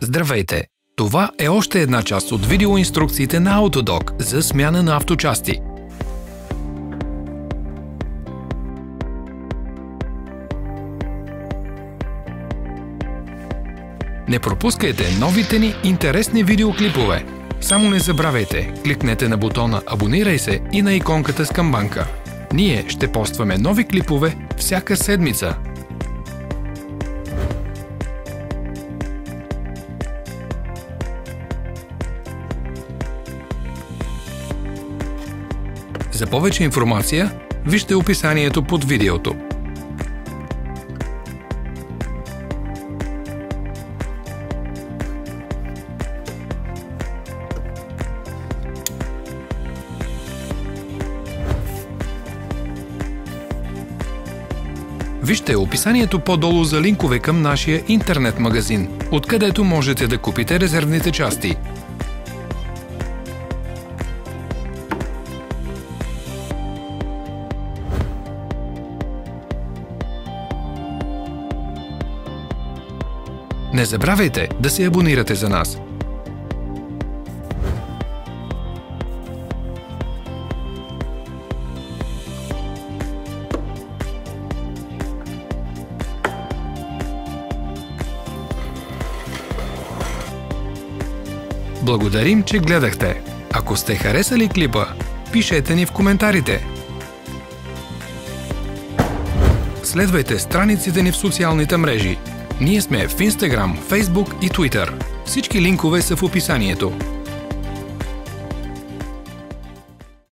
Здравейте! Това е още една част от видеоинструкциите на Autodoc за смяна на авточасти. Не пропускайте новите ни интересни видеоклипове. Само не забравяйте, кликнете на бутона "Абонирай се" и на иконката с камбанка. Ние ще постваме нови клипове всяка седмица. За повече информация, вижте описанието под видеото. Вижте описанието по-долу за линкове към нашия интернет магазин, откъдето можете да купите резервните части. Не забравяйте да се абонирате за нас. Благодарим, че гледахте. Ако сте харесали клипа, пишете ни в коментарите. Следвайте страниците ни в социалните мрежи. Ние сме в Instagram, Facebook и Twitter. Всички линкове са в описанието.